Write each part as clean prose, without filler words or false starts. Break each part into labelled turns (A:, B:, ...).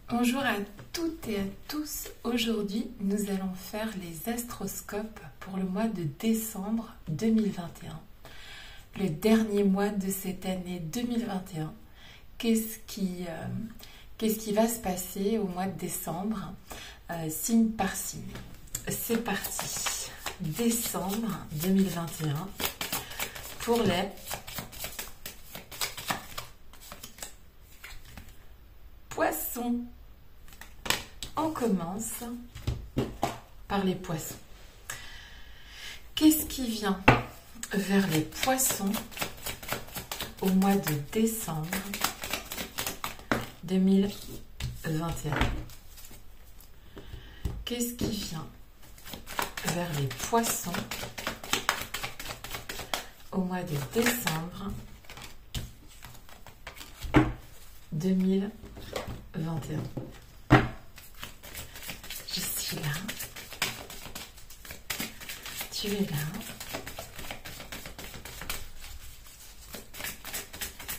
A: Bonjour à toutes et à tous. Aujourd'hui, nous allons faire les astroscopes pour le mois de décembre 2021. Le dernier mois de cette année 2021. Qu'est-ce qui va se passer au mois de décembre, signe par signe? C'est parti. Décembre 2021 pour les poissons. On commence par les poissons. Qu'est-ce qui vient vers les poissons au mois de décembre 2021? Qu'est-ce qui vient vers les poissons au mois de décembre 2021? Je suis là. Tu es là.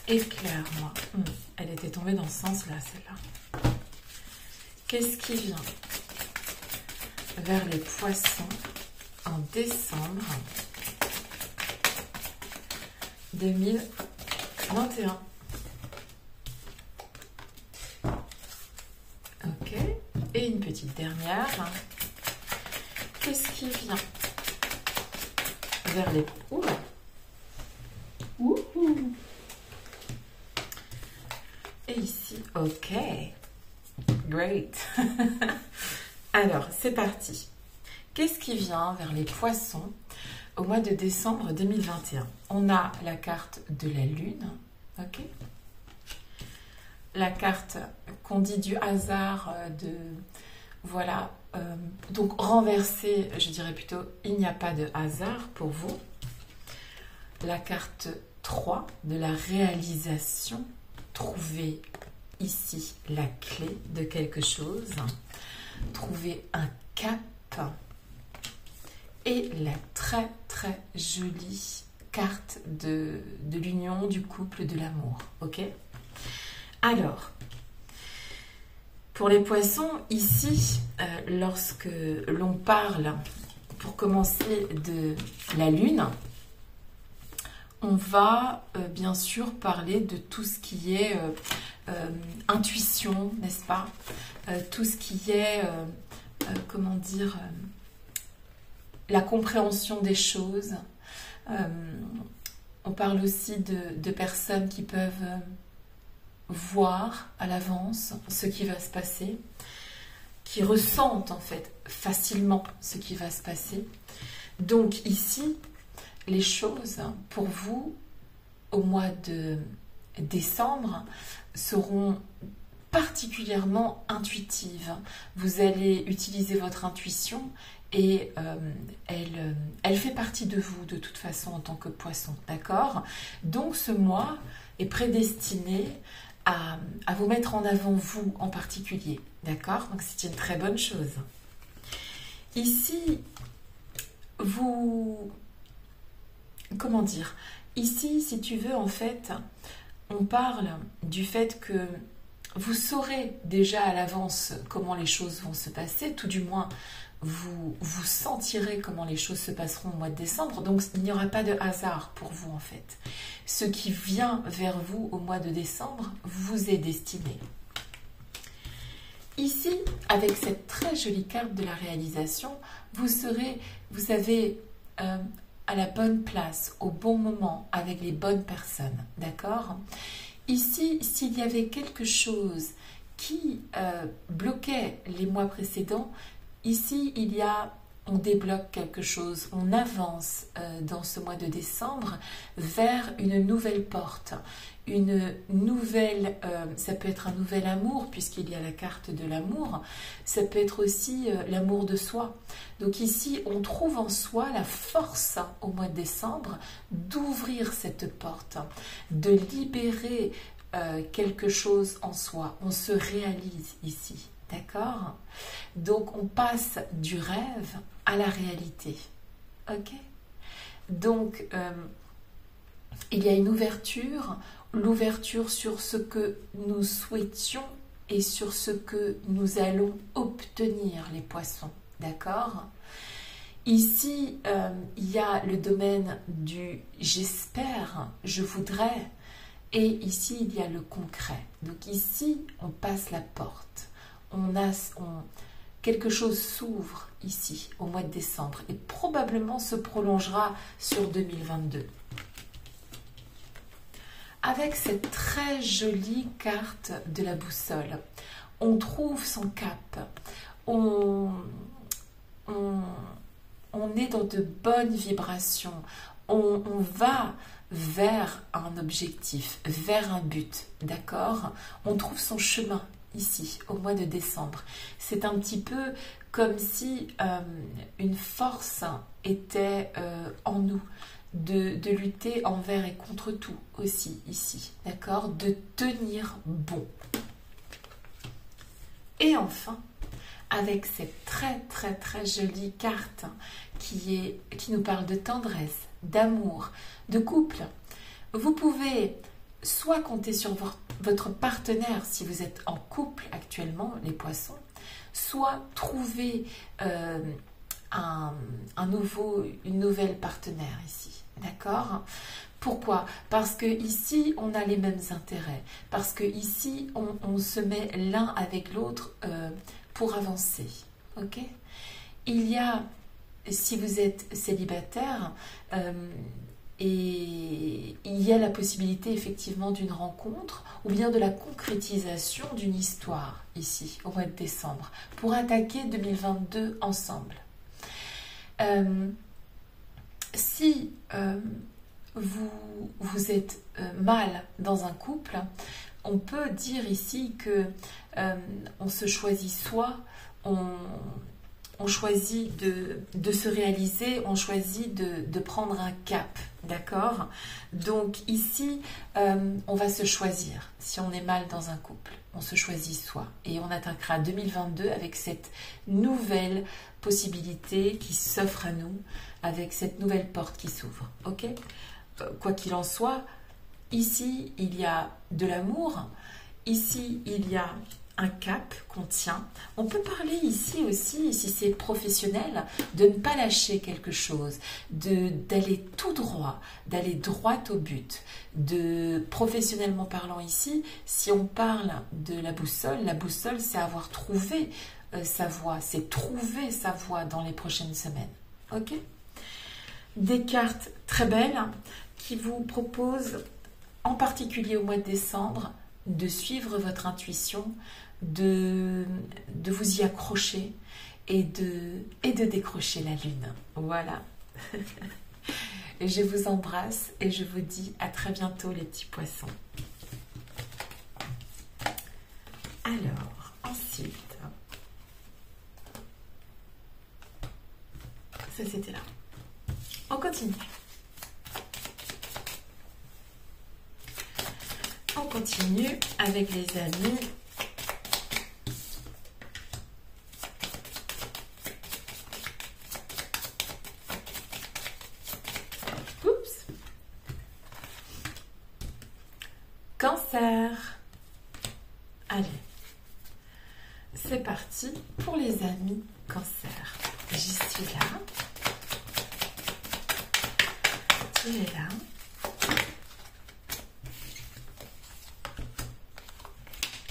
A: Éclaire-moi. Elle était tombée dans ce sens-là, celle-là. Qu'est-ce qui vient vers les poissons en décembre 2021? Ok. Et une petite dernière. Qu'est-ce qui vient vers les... Et ici, ok. Great. Alors, c'est parti. Qu'est-ce qui vient vers les poissons au mois de décembre 2021? On a la carte de la Lune, ok? La carte qu'on dit du hasard, voilà, donc renversée, je dirais plutôt, il n'y a pas de hasard pour vous. La carte 3 de la réalisation, trouver ici la clé de quelque chose, trouver un cap, et la très très jolie carte de l'union, du couple, de l'amour, ok? Alors, pour les poissons, ici, lorsque l'on parle, pour commencer, de la Lune, on va bien sûr parler de tout ce qui est intuition, n'est-ce pas? Tout ce qui est, comment dire, la compréhension des choses. On parle aussi de personnes qui peuvent voir à l'avance ce qui va se passer, qui ressentent en fait facilement ce qui va se passer. Donc ici, les choses pour vous au mois de décembre seront particulièrement intuitives. Vous allez utiliser votre intuition et elle fait partie de vous de toute façon en tant que poisson, d'accord? Donc ce mois est prédestiné à vous mettre en avant vous en particulier, d'accord? Donc c'est une très bonne chose. Ici, comment dire? Ici, si tu veux, en fait, on parle du fait que vous saurez déjà à l'avance comment les choses vont se passer, tout du moins, vous sentirez comment les choses se passeront au mois de décembre, donc il n'y aura pas de hasard pour vous en fait. Ce qui vient vers vous au mois de décembre vous est destiné. Ici, avec cette très jolie carte de la réalisation, vous avez à la bonne place, au bon moment, avec les bonnes personnes, d'accord? Ici, s'il y avait quelque chose qui bloquait les mois précédents, ici, on débloque quelque chose, on avance dans ce mois de décembre vers une nouvelle porte, une nouvelle, ça peut être un nouvel amour puisqu'il y a la carte de l'amour, ça peut être aussi l'amour de soi. Donc ici, on trouve en soi la force au mois de décembre d'ouvrir cette porte, de libérer quelque chose en soi. On se réalise ici. D'accord? Donc, on passe du rêve à la réalité. Ok? Donc, il y a une ouverture, l'ouverture sur ce que nous souhaitions et sur ce que nous allons obtenir, les poissons. D'accord? Ici, il y a le domaine du j'espère, je voudrais, et ici, il y a le concret. Donc ici, on passe la porte. Quelque chose s'ouvre ici, au mois de décembre, et probablement se prolongera sur 2022. Avec cette très jolie carte de la boussole, on trouve son cap. On est dans de bonnes vibrations. On va vers un objectif, vers un but, d'accord? On trouve son chemin ici, au mois de décembre. C'est un petit peu comme si une force était en nous, de lutter envers et contre tout aussi ici, d'accord? De tenir bon. Et enfin, avec cette très très très jolie carte qui nous parle de tendresse, d'amour, de couple, vous pouvez soit compter sur votre partenaire si vous êtes en couple actuellement, les poissons, soit trouver une nouvelle partenaire ici, d'accord? Pourquoi? Parce que ici on a les mêmes intérêts, parce que ici on se met l'un avec l'autre pour avancer, ok? Il y a, si vous êtes célibataire, et il y a la possibilité effectivement d'une rencontre ou bien de la concrétisation d'une histoire ici au mois de décembre pour attaquer 2022 ensemble. Si vous êtes mal dans un couple, on peut dire ici que on se choisit soi, on choisit de se réaliser, on choisit de prendre un cap, d'accord? Donc ici, on va se choisir. Si on est mal dans un couple, on se choisit soi. Et on attaquera 2022 avec cette nouvelle possibilité qui s'offre à nous, avec cette nouvelle porte qui s'ouvre, ok? Quoi qu'il en soit, ici, il y a de l'amour, ici, il y a un cap qu'on tient. On peut parler ici aussi, si c'est professionnel, de ne pas lâcher quelque chose, d'aller tout droit, d'aller droit au but. Professionnellement parlant ici, si on parle de la boussole c'est avoir trouvé sa voie, c'est trouver sa voie dans les prochaines semaines. Ok? Des cartes très belles qui vous proposent, en particulier au mois de décembre, de suivre votre intuition, de vous y accrocher et de décrocher la lune. Voilà. Je vous embrasse et je vous dis à très bientôt les petits poissons. Alors, ensuite, ça c'était là. On continue. On continue avec les amis. Oups. Cancer. Allez. C'est parti pour les amis Cancer. J'y suis là. Tu es là.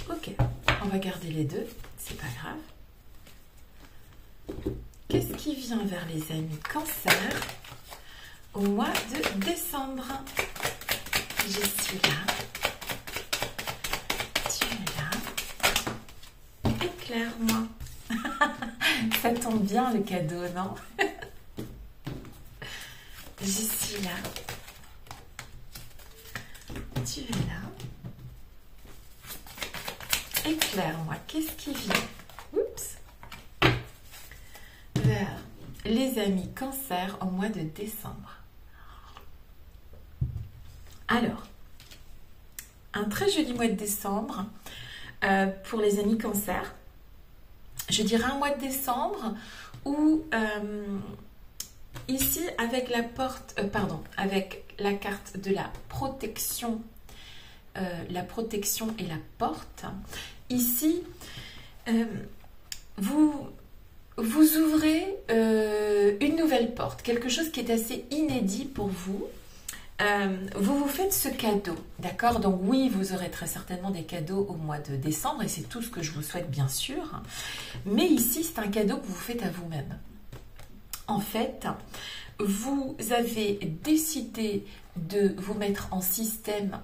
A: Ok, on va garder les deux, c'est pas grave. Qu'est-ce qui vient vers les amis Cancer au mois de décembre? Je suis là. Tu es là. Éclaire-moi. Ça tombe bien le cadeau, non? Je suis là. Tu es là. Éclaire-moi, qu'est-ce qui vient? Oups. Vers les amis Cancer au mois de décembre. Alors, un très joli mois de décembre pour les amis Cancer. Je dirais un mois de décembre où ici avec la avec la carte de la protection et la porte, ici, vous ouvrez une nouvelle porte, quelque chose qui est assez inédit pour vous. Vous vous faites ce cadeau, d'accord? Donc oui, vous aurez très certainement des cadeaux au mois de décembre et c'est tout ce que je vous souhaite bien sûr. Mais ici, c'est un cadeau que vous faites à vous-même. En fait, vous avez décidé de vous mettre en système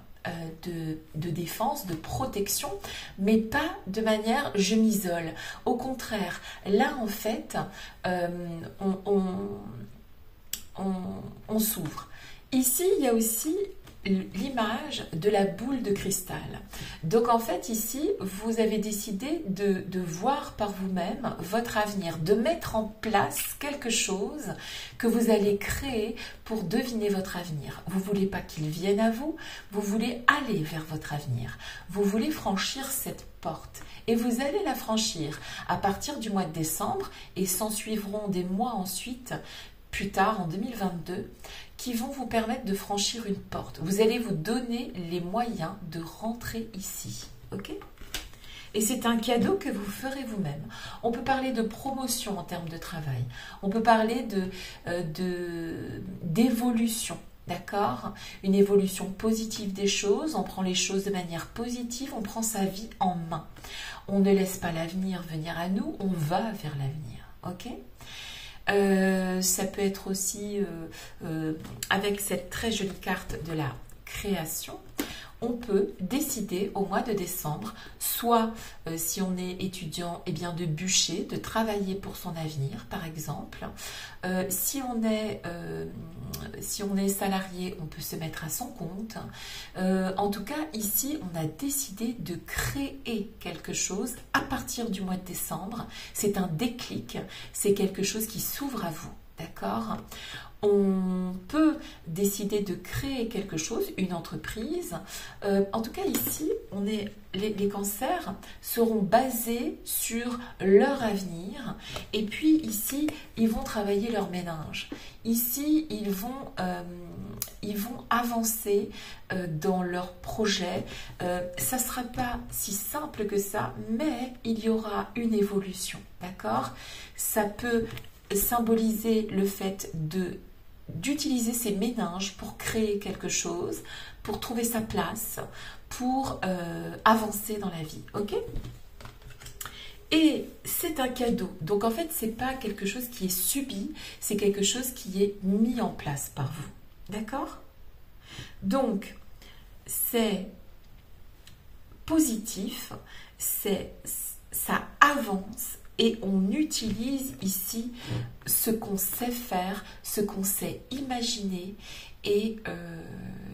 A: de défense, de protection, mais pas de manière je m'isole. Au contraire, là en fait, on s'ouvre. Ici, il y a aussi l'image de la boule de cristal. Donc en fait ici, vous avez décidé de voir par vous-même votre avenir, de mettre en place quelque chose que vous allez créer pour deviner votre avenir. Vous ne voulez pas qu'il vienne à vous, vous voulez aller vers votre avenir. Vous voulez franchir cette porte et vous allez la franchir à partir du mois de décembre et s'en suivront des mois ensuite, plus tard en 2022, qui vont vous permettre de franchir une porte. Vous allez vous donner les moyens de rentrer ici. Ok ? Et c'est un cadeau que vous ferez vous-même. On peut parler de promotion en termes de travail. On peut parler d'évolution. D'accord? Une évolution positive des choses. On prend les choses de manière positive. On prend sa vie en main. On ne laisse pas l'avenir venir à nous. On va vers l'avenir. Ok ? Ça peut être aussi avec cette très jolie carte de la création, on peut décider au mois de décembre, soit si on est étudiant, eh bien de bûcher, de travailler pour son avenir par exemple. Si on est salarié, on peut se mettre à son compte. En tout cas, ici, on a décidé de créer quelque chose à partir du mois de décembre. C'est un déclic, c'est quelque chose qui s'ouvre à vous, d'accord ? On peut décider de créer quelque chose, une entreprise. En tout cas, ici, les cancers seront basés sur leur avenir. Et puis ici, ils vont travailler leur ménage. Ici, ils vont avancer dans leur projet. Ça ne sera pas si simple que ça, mais il y aura une évolution. D'accord ? Ça peut symboliser le fait d'utiliser ses méninges pour créer quelque chose, pour trouver sa place, pour avancer dans la vie, ok ? Et c'est un cadeau. Donc en fait, c'est pas quelque chose qui est subi, c'est quelque chose qui est mis en place par vous. D'accord ? Donc, c'est positif, ça avance. Et on utilise ici ce qu'on sait faire, ce qu'on sait imaginer. Et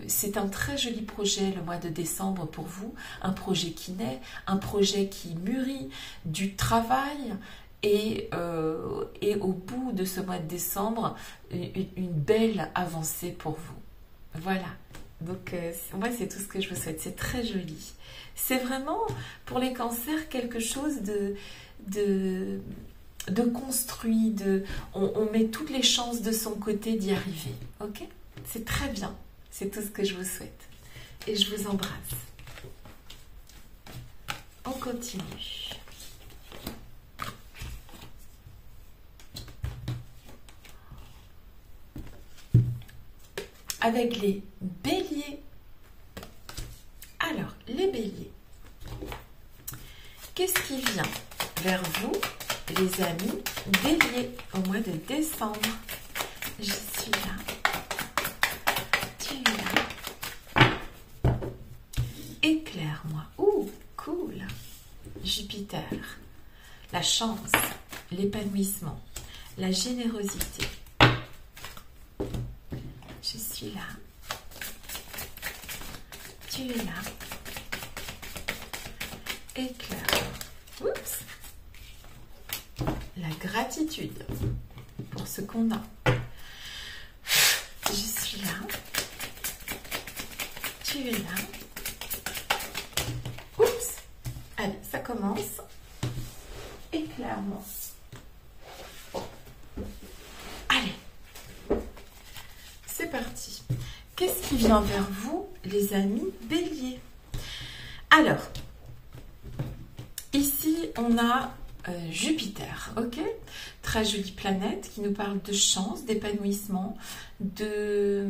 A: c'est un très joli projet le mois de décembre pour vous. Un projet qui naît, un projet qui mûrit, du travail. Et au bout de ce mois de décembre, une belle avancée pour vous. Voilà. Donc moi, c'est tout ce que je vous souhaite. C'est très joli. C'est vraiment, pour les cancers, quelque chose de construit, on met toutes les chances de son côté d'y arriver. Ok ? C'est très bien. C'est tout ce que je vous souhaite. Et je vous embrasse. On continue. Avec les béliers. Alors, les béliers. Qu'est-ce qui vient vers vous, les amis béliers, au mois de décembre? Je suis là. Tu es là. Éclaire-moi. Ouh, cool. Jupiter. La chance, l'épanouissement, la générosité. Je suis là. Tu es là. Éclaire. Oups. La gratitude pour ce qu'on a. Je suis là. Tu es là. Oups. Allez, ça commence. Éclaire-moi. Allez. C'est parti. Qu'est-ce qui vient vers vous, les amis béliers? Alors, Ici, on a Jupiter, ok? Très jolie planète qui nous parle de chance, d'épanouissement, de...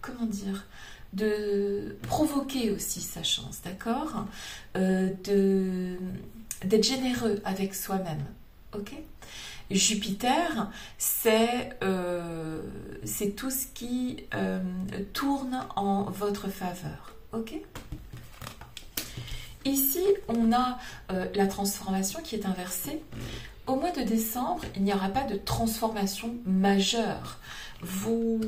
A: comment dire? De provoquer aussi sa chance, d'accord? D'être généreux avec soi-même, ok? Jupiter, c'est tout ce qui tourne en votre faveur, ok? Ici, on a la transformation qui est inversée. Au mois de décembre, il n'y aura pas de transformation majeure. Vous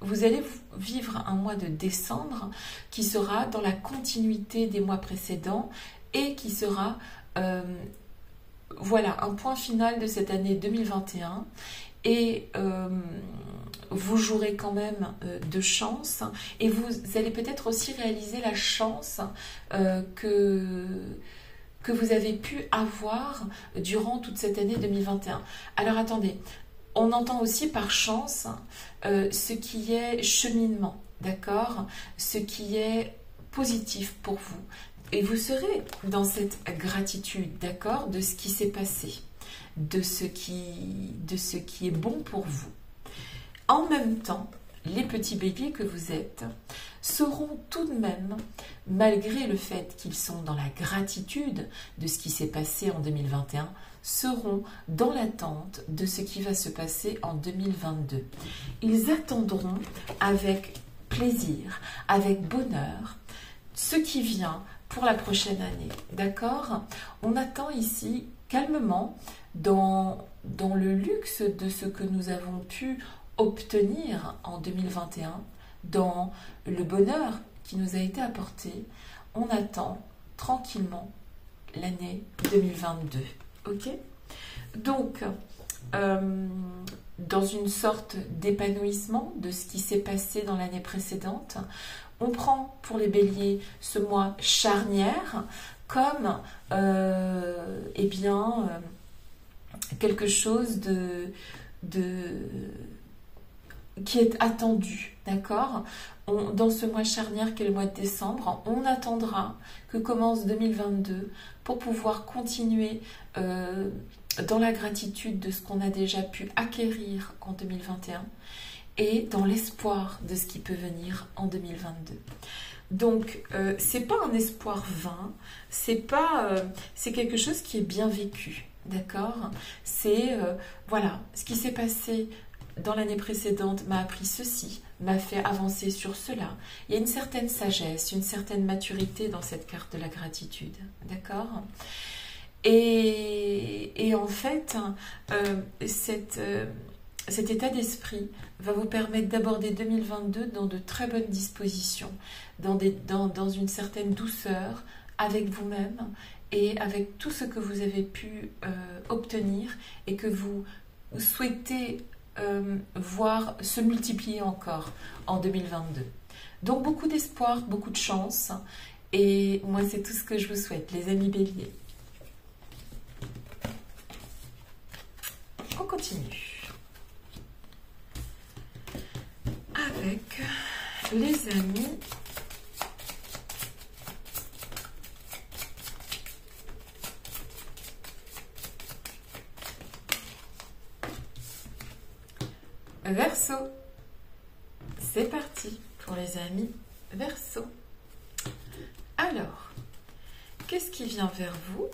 A: allez vivre un mois de décembre qui sera dans la continuité des mois précédents et qui sera, voilà, un point final de cette année 2021. Et vous jouerez quand même de chance et vous allez peut-être aussi réaliser la chance que vous avez pu avoir durant toute cette année 2021. Alors attendez, on entend aussi par chance ce qui est cheminement, d'accord? Ce qui est positif pour vous. Et vous serez dans cette gratitude, d'accord? De ce qui s'est passé, de ce qui est bon pour vous. En même temps, les petits béliers que vous êtes seront tout de même, malgré le fait qu'ils sont dans la gratitude de ce qui s'est passé en 2021, seront dans l'attente de ce qui va se passer en 2022. Ils attendront avec plaisir, avec bonheur, ce qui vient pour la prochaine année. D'accord? On attend ici calmement, dans le luxe de ce que nous avons pu obtenir en 2021, dans le bonheur qui nous a été apporté, on attend tranquillement l'année 2022. Ok? Donc, dans une sorte d'épanouissement de ce qui s'est passé dans l'année précédente, on prend pour les béliers ce mois charnière comme eh bien, quelque chose qui est attendu, d'accord? Dans ce mois charnière qu'est le mois de décembre, on attendra que commence 2022 pour pouvoir continuer dans la gratitude de ce qu'on a déjà pu acquérir en 2021 et dans l'espoir de ce qui peut venir en 2022. Donc, c'est pas un espoir vain, c'est quelque chose qui est bien vécu, d'accord? C'est, voilà, ce qui s'est passé dans l'année précédente m'a appris ceci, m'a fait avancer sur cela. Il y a une certaine sagesse, une certaine maturité dans cette carte de la gratitude, d'accord? Et en fait, cet état d'esprit va vous permettre d'aborder 2022 dans de très bonnes dispositions, dans une certaine douceur avec vous-même et avec tout ce que vous avez pu obtenir et que vous souhaitez voir se multiplier encore en 2022. Donc beaucoup d'espoir, beaucoup de chance et moi c'est tout ce que je vous souhaite, les amis béliers. On continue avec les amis Verseau. C'est parti pour les amis Verseau. Alors, qu'est-ce qui vient vers vous?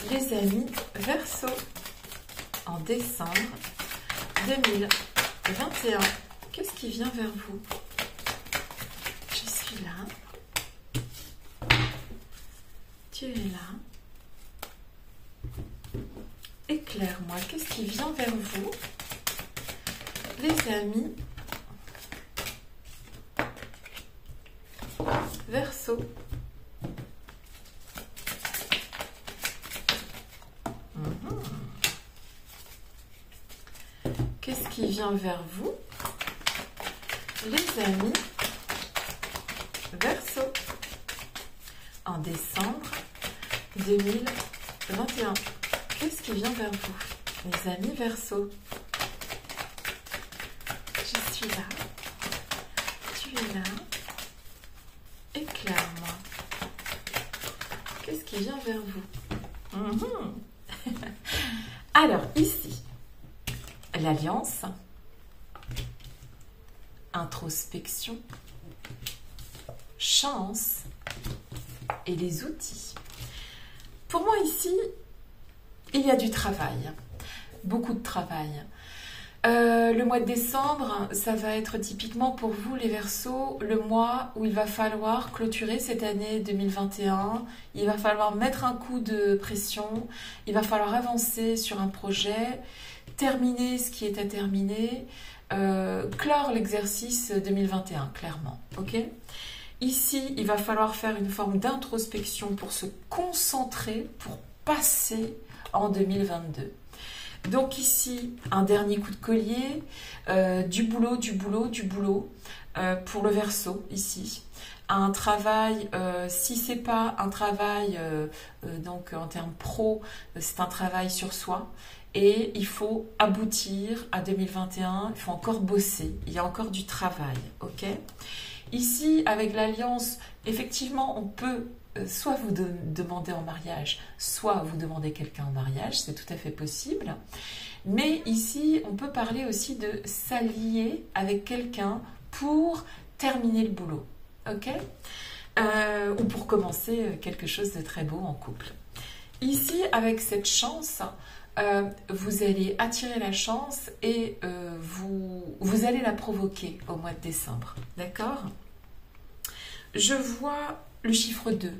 A: Les amis Verseau, en décembre 2021, qu'est-ce qui vient vers vous? Je suis là. Tu es là. Éclaire-moi, qu'est-ce qui vient vers vous? Les amis Verseau. Qu'est-ce qui vient vers vous? Les amis Verseau, en décembre 2021. Qu'est-ce qui vient vers vous, les amis Verseau? Je suis là. Tu es là. Éclaire-moi. Qu'est-ce qui vient vers vous? Alors, ici, l'alliance, introspection, chance et les outils. Pour moi, ici, il y a du travail, beaucoup de travail. Le mois de décembre, ça va être typiquement pour vous les Verseaux, le mois où il va falloir clôturer cette année 2021, il va falloir mettre un coup de pression, il va falloir avancer sur un projet, terminer ce qui est à terminer, clore l'exercice 2021, clairement, ok ? Ici, il va falloir faire une forme d'introspection pour se concentrer, pour passer en 2022. Donc ici, un dernier coup de collier, du boulot pour le Verseau, ici. Un travail, si c'est pas un travail donc en termes pro, c'est un travail sur soi. Et il faut aboutir à 2021, il faut encore bosser, il y a encore du travail, ok ? Ici, avec l'alliance, effectivement, on peut soit vous demander en mariage, soit vous demander quelqu'un en mariage, c'est tout à fait possible. Mais ici, on peut parler aussi de s'allier avec quelqu'un pour terminer le boulot, ok ? Ou pour commencer quelque chose de très beau en couple. Ici, avec cette chance, vous allez attirer la chance et vous allez la provoquer au mois de décembre, d'accord ? Je vois le chiffre 2.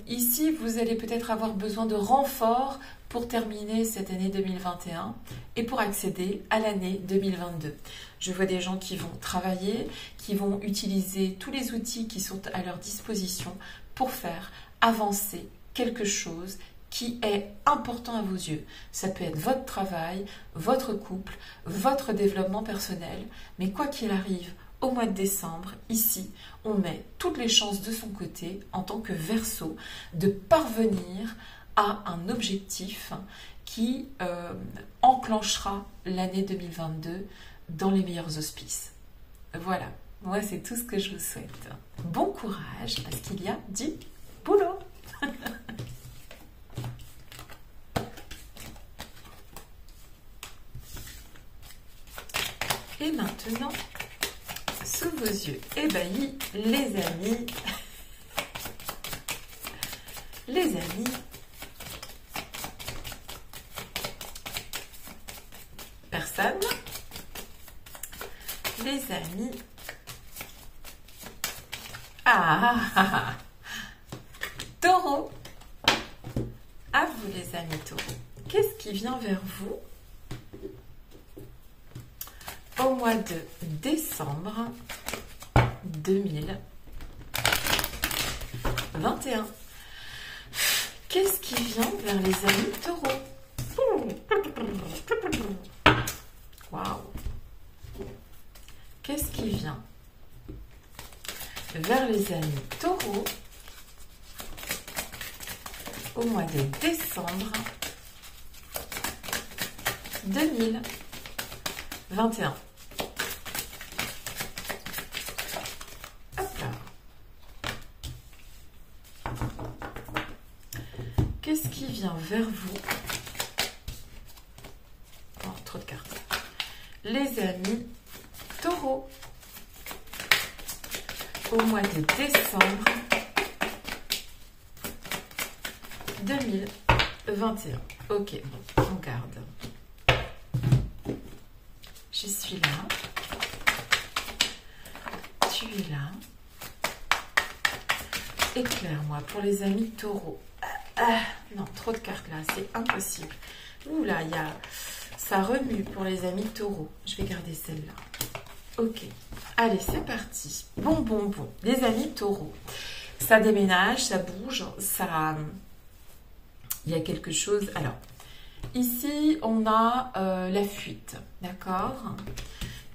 A: Ici, vous allez peut-être avoir besoin de renforts pour terminer cette année 2021 et pour accéder à l'année 2022. Je vois des gens qui vont travailler, qui vont utiliser tous les outils qui sont à leur disposition pour faire avancer quelque chose qui est important à vos yeux. Ça peut être votre travail, votre couple, votre développement personnel, mais quoi qu'il arrive, au mois de décembre, ici, on met toutes les chances de son côté en tant que Verseau de parvenir à un objectif qui enclenchera l'année 2022 dans les meilleurs auspices. Voilà, moi c'est tout ce que je vous souhaite. Bon courage parce qu'il y a du boulot. Et maintenant, sous vos yeux ébahis, les amis, personne, les amis, Taureau, à vous les amis Taureau, qu'est-ce qui vient vers vous au mois de décembre 2021. Qu'est-ce qui vient vers les amis Taureau? Waouh! Qu'est-ce qui vient vers les amis Taureau au mois de décembre 2021? Qu'est-ce qui vient vers vous? Oh, trop de cartes. Les amis Taureau, au mois de décembre 2021. Ok, bon, on garde. Je suis là. Tu es là. Éclaire-moi pour les amis Taureau. Non, trop de cartes là, c'est impossible. Ouh là, ça remue pour les amis Taureau. Je vais garder celle-là. Ok, allez, c'est parti. Bon. Les amis Taureau, ça déménage, ça bouge, il y a quelque chose. Alors, ici, on a la fuite, d'accord?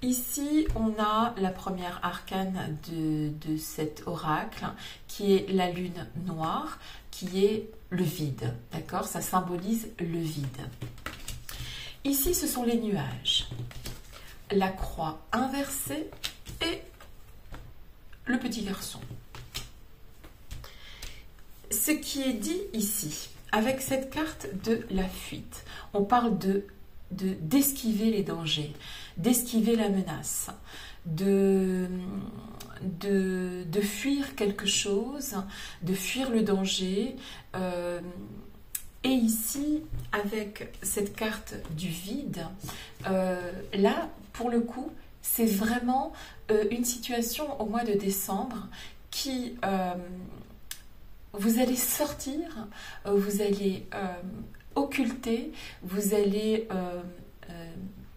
A: Ici, on a la première arcane de cet oracle, qui est la lune noire, qui est le vide, d'accord? Ça symbolise le vide. Ici, ce sont les nuages. la croix inversée et le petit garçon. Ce qui est dit ici, avec cette carte de la fuite, on parle d'esquiver les dangers, d'esquiver la menace, de fuir quelque chose, de fuir le danger. Et ici, avec cette carte du vide, là, pour le coup, c'est vraiment une situation au mois de décembre qui... vous allez sortir, vous allez occulter, vous allez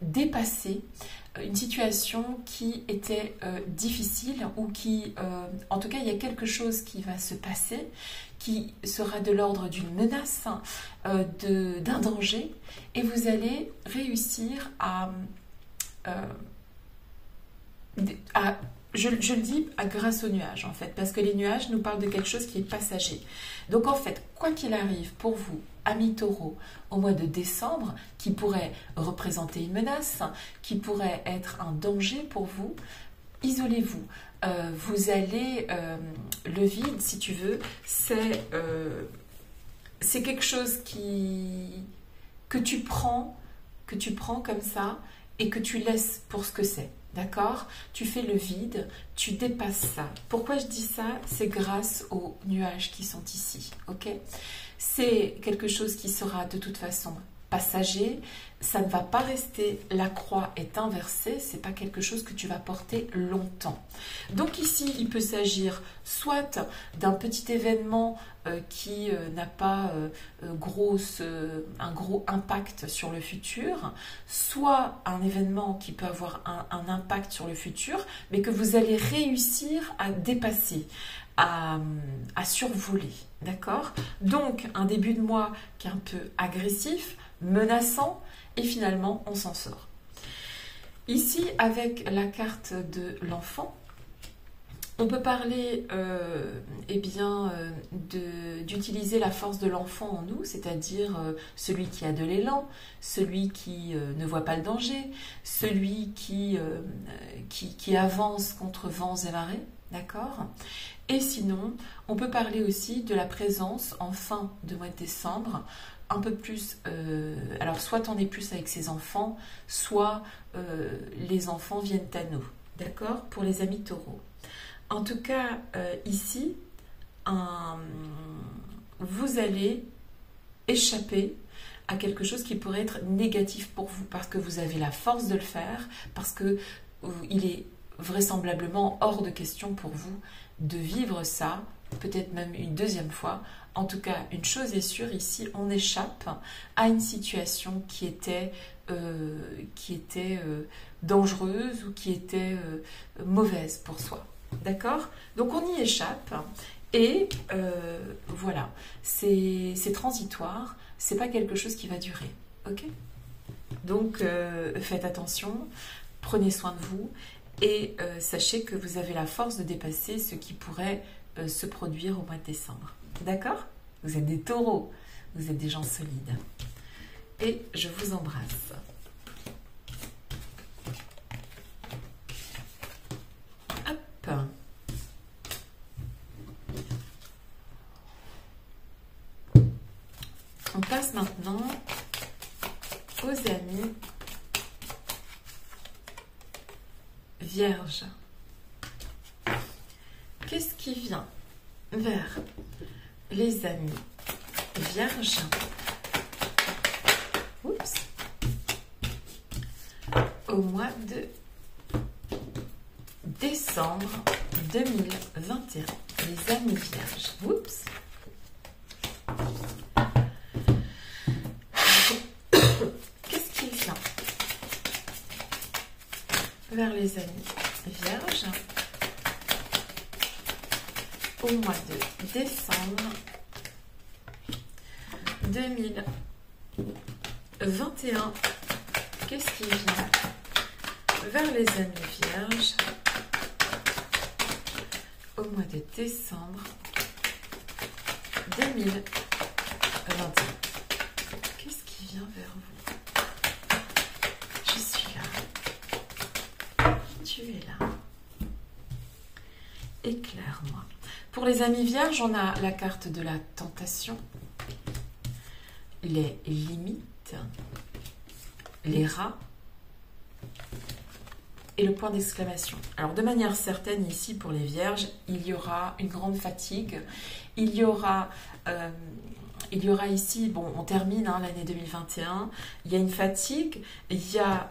A: dépasser une situation qui était difficile ou qui, en tout cas, il y a quelque chose qui va se passer qui sera de l'ordre d'une menace, d'un danger, et vous allez réussir à je le dis grâce aux nuages, en fait, parce que les nuages nous parlent de quelque chose qui est passager. Donc, en fait, quoi qu'il arrive pour vous, amis taureaux, au mois de décembre, qui pourrait représenter une menace, qui pourrait être un danger pour vous, isolez-vous. Vous allez... le vide, si tu veux, c'est quelque chose que tu prends comme ça et que tu laisses pour ce que c'est. D'accord? Tu fais le vide, tu dépasses ça. Pourquoi je dis ça? C'est grâce aux nuages qui sont ici. Ok? C'est quelque chose qui sera de toute façon passager. Ça ne va pas rester. La croix est inversée. C'est pas quelque chose que tu vas porter longtemps. Donc ici, il peut s'agir soit d'un petit événement qui n'a pas un gros impact sur le futur, soit un événement qui peut avoir un impact sur le futur, mais que vous allez réussir à dépasser, à survoler. D'accord? Donc, un début de mois qui est un peu agressif, menaçant, et finalement, on s'en sort. Ici, avec la carte de l'enfant, on peut parler d'utiliser la force de l'enfant en nous, c'est-à-dire celui qui a de l'élan, celui qui ne voit pas le danger, celui qui avance contre vents et marées, d'accord? Et sinon, on peut parler aussi de la présence en fin de mois de décembre, un peu plus, alors soit on est plus avec ses enfants, soit les enfants viennent à nous, d'accord? Pour les amis taureaux. En tout cas, ici, vous allez échapper à quelque chose qui pourrait être négatif pour vous, parce que vous avez la force de le faire, parce que il est vraisemblablement hors de question pour vous de vivre ça, peut-être même une deuxième fois. En tout cas, une chose est sûre, ici, on échappe à une situation qui était dangereuse ou qui était mauvaise pour soi. D'accord? Donc on y échappe et voilà, c'est transitoire, c'est pas quelque chose qui va durer. Ok? Donc faites attention, prenez soin de vous et sachez que vous avez la force de dépasser ce qui pourrait se produire au mois de décembre. D'accord? Vous êtes des taureaux, vous êtes des gens solides. Et je vous embrasse. Hop. On passe maintenant aux amis vierges. Qu'est-ce qui vient vers les amis vierges? Oups. Au mois de décembre 2021. Les amis vierges. Oups. Qu'est-ce qui vient vers les amis vierges au mois de décembre 2021? Qu'est-ce qui vient vers les amis vierges au mois de décembre 2021? Qu'est-ce qui vient vers vous? Je suis là. tu es là. Éclaire-moi. Pour les amis vierges, on a la carte de la tentation, les limites, les rats et le point d'exclamation. Alors de manière certaine ici pour les vierges, il y aura une grande fatigue, il y aura ici, bon on termine l'année 2021, il y a une fatigue, il y a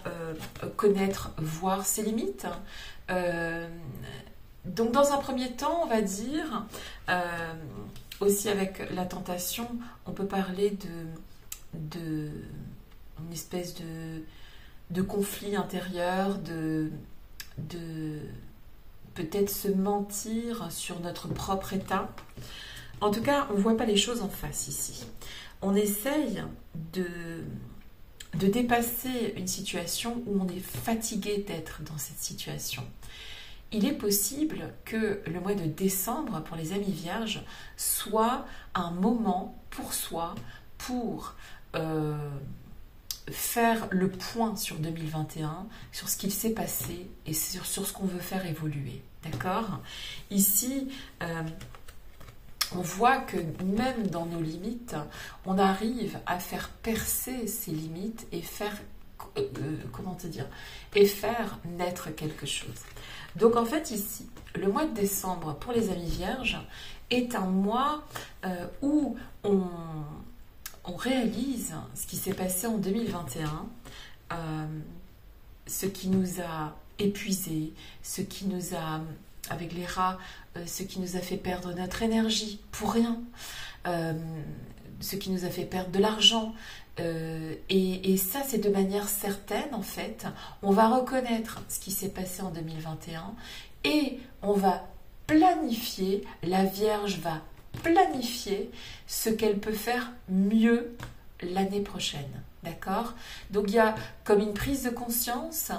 A: connaître, voir ses limites. Donc dans un premier temps, on va dire, aussi avec la tentation, on peut parler de une espèce de conflit intérieur, de peut-être se mentir sur notre propre état. En tout cas, on ne voit pas les choses en face ici. On essaye de dépasser une situation où on est fatigué d'être dans cette situation. Il est possible que le mois de décembre, pour les amis vierges, soit un moment pour soi, pour faire le point sur 2021, sur ce qu'il s'est passé et sur ce qu'on veut faire évoluer. D'accord ? Ici, on voit que même dans nos limites, on arrive à faire percer ces limites et faire, et faire naître quelque chose. Donc en fait ici, le mois de décembre pour les amis vierges est un mois où on réalise ce qui s'est passé en 2021, ce qui nous a épuisés, ce qui nous a, avec les rats, ce qui nous a fait perdre notre énergie pour rien, ce qui nous a fait perdre de l'argent. Et ça, c'est de manière certaine, en fait. On va reconnaître ce qui s'est passé en 2021 et on va planifier, la Vierge va planifier ce qu'elle peut faire mieux l'année prochaine. D'accord ? Donc il y a comme une prise de conscience,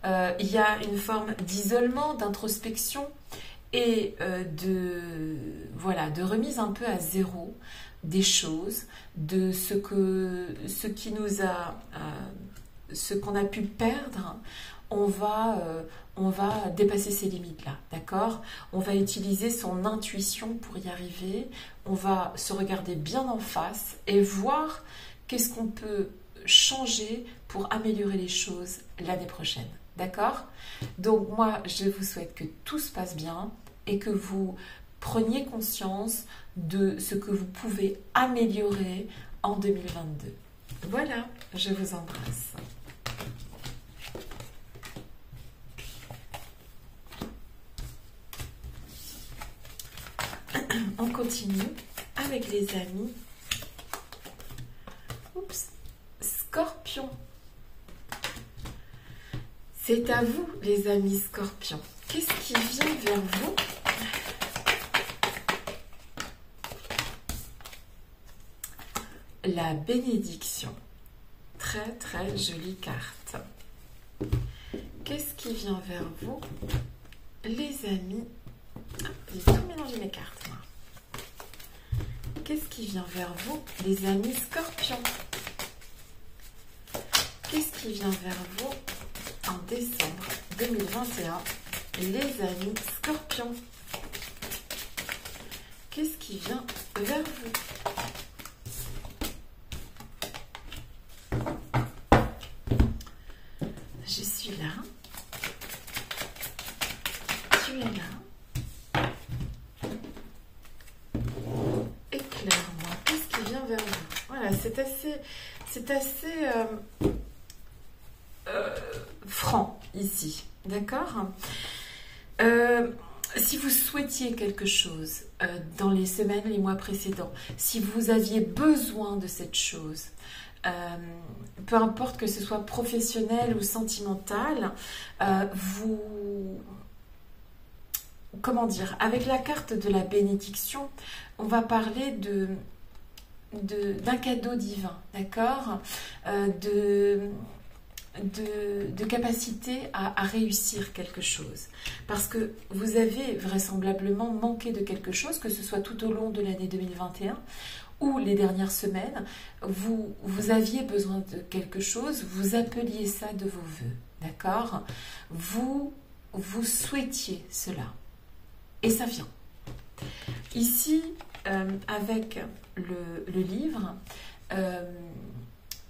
A: il y a une forme d'isolement, d'introspection et de remise un peu à zéro des choses, de ce qu'on a pu perdre. On va dépasser ces limites-là, d'accord ? On va utiliser son intuition pour y arriver. On va se regarder bien en face et voir qu'est-ce qu'on peut changer pour améliorer les choses l'année prochaine, d'accord ? Donc moi, je vous souhaite que tout se passe bien et que vous preniez conscience de ce que vous pouvez améliorer en 2022. Voilà, je vous embrasse. On continue avec les amis. Oups, Scorpion. C'est à vous, les amis Scorpions. Qu'est-ce qui vient vers vous ? La bénédiction. Très très jolie carte. Qu'est-ce qui vient vers vous, les amis ? J'ai tout mélangé mes cartes, moi. Qu'est-ce qui vient vers vous, les amis Scorpions ? Qu'est-ce qui vient vers vous en décembre 2021, les amis Scorpions ? Qu'est-ce qui vient vers vous ? Je suis là. Tu es là. Éclaire-moi. Qu'est-ce qui vient vers vous ? Voilà, c'est assez franc ici. D'accord ? Si vous souhaitiez quelque chose dans les semaines, les mois précédents, si vous aviez besoin de cette chose, peu importe que ce soit professionnel ou sentimental, avec la carte de la bénédiction, on va parler d'un cadeau divin, d'accord, de capacité à réussir quelque chose. Parce que vous avez vraisemblablement manqué de quelque chose, que ce soit tout au long de l'année 2021 ou les dernières semaines, vous aviez besoin de quelque chose, vous appeliez ça de vos voeux, d'accord ? Vous vous souhaitiez cela. Et ça vient. Ici, avec le livre,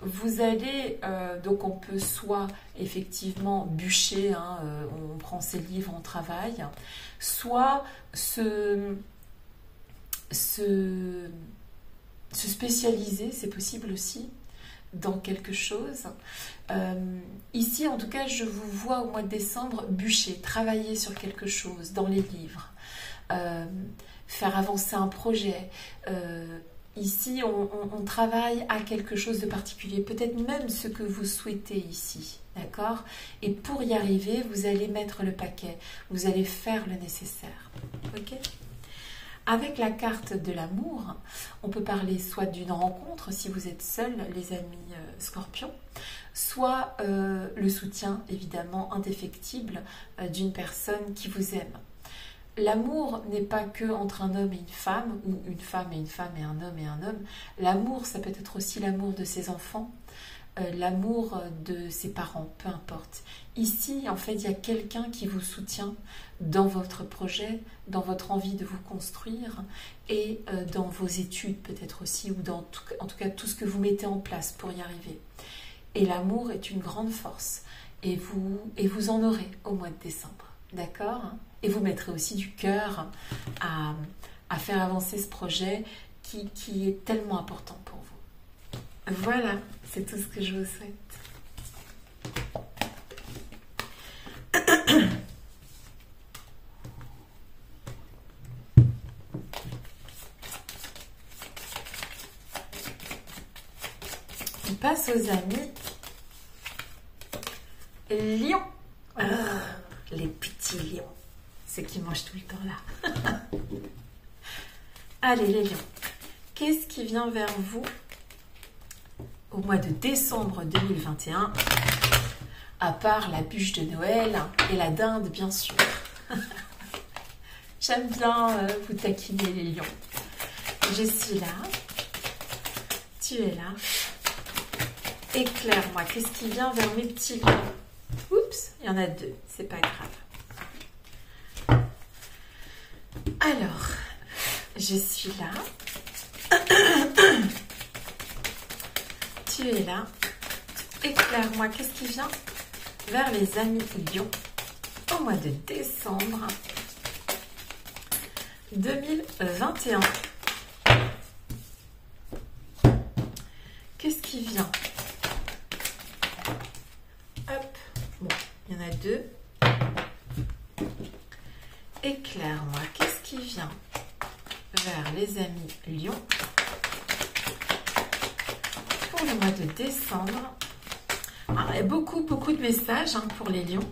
A: vous allez, donc on peut soit effectivement bûcher, hein, on prend ses livres, on travaille, soit se spécialiser, c'est possible aussi, dans quelque chose. Ici, en tout cas, je vous vois au mois de décembre bûcher, travailler sur quelque chose, dans les livres, faire avancer un projet. Ici, on travaille à quelque chose de particulier, peut-être même ce que vous souhaitez ici, d'accord? Et pour y arriver, vous allez mettre le paquet, vous allez faire le nécessaire, ok? Avec la carte de l'amour, on peut parler soit d'une rencontre, si vous êtes seul, les amis scorpions, soit le soutien, évidemment, indéfectible d'une personne qui vous aime. L'amour n'est pas que entre un homme et une femme, ou une femme et une femme et un homme et un homme. L'amour, ça peut être aussi l'amour de ses enfants, l'amour de ses parents, peu importe. Ici, en fait, il y a quelqu'un qui vous soutient dans votre projet, dans votre envie de vous construire et dans vos études peut-être aussi, ou dans en tout cas tout ce que vous mettez en place pour y arriver. Et l'amour est une grande force et vous en aurez au mois de décembre, d'accord? Et vous mettrez aussi du cœur à faire avancer ce projet qui est tellement important pour vous. Voilà, c'est tout ce que je vous souhaite. On passe aux amis lions. Les petits lions. Ceux qui mangent tout le temps là. Allez les lions. Qu'est-ce qui vient vers vous au mois de décembre 2021, à part la bûche de Noël et la dinde, bien sûr. J'aime bien vous taquiner, les lions. Je suis là. Tu es là. Éclaire-moi, qu'est-ce qui vient vers mes petits lions? Oups, il y en a deux, c'est pas grave. Alors, je suis là. Tu es là. Éclaire-moi, qu'est-ce qui vient vers les amis lions au mois de décembre 2021. Qu'est-ce qui vient? Hop, bon, il y en a deux. Éclaire-moi, qu'est-ce qui vient vers les amis lions pour le mois de décembre? Alors, il y a beaucoup de messages pour les lions.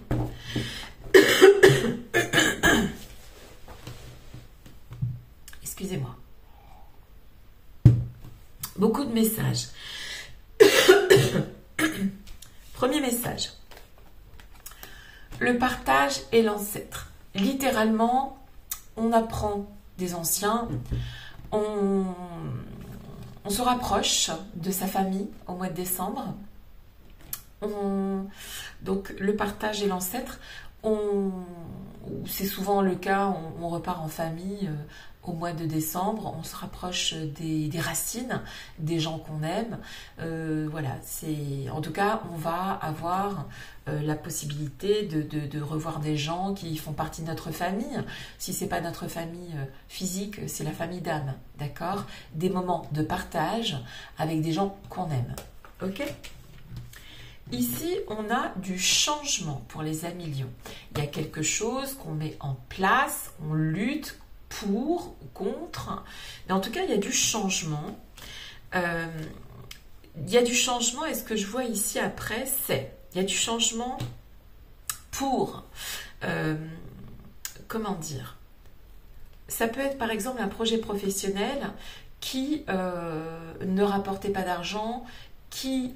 A: Excusez-moi. Beaucoup de messages. Premier message. Le partage est l'ancêtre. Littéralement, on apprend des anciens, on se rapproche de sa famille au mois de décembre. Donc le partage est l'ancêtre. C'est souvent le cas, on repart en famille au mois de décembre, on se rapproche des racines, des gens qu'on aime. Voilà, en tout cas, on va avoir la possibilité de revoir des gens qui font partie de notre famille. Si c'est pas notre famille physique, c'est la famille d'âme, d'accord? Des moments de partage avec des gens qu'on aime, ok? Ici, on a du changement pour les amis lions. Il y a quelque chose qu'on met en place, on lutte pour ou contre. Mais en tout cas, il y a du changement. Il y a du changement, et ce que je vois ici après, il y a du changement pour, comment dire, ça peut être par exemple un projet professionnel qui ne rapportait pas d'argent, qui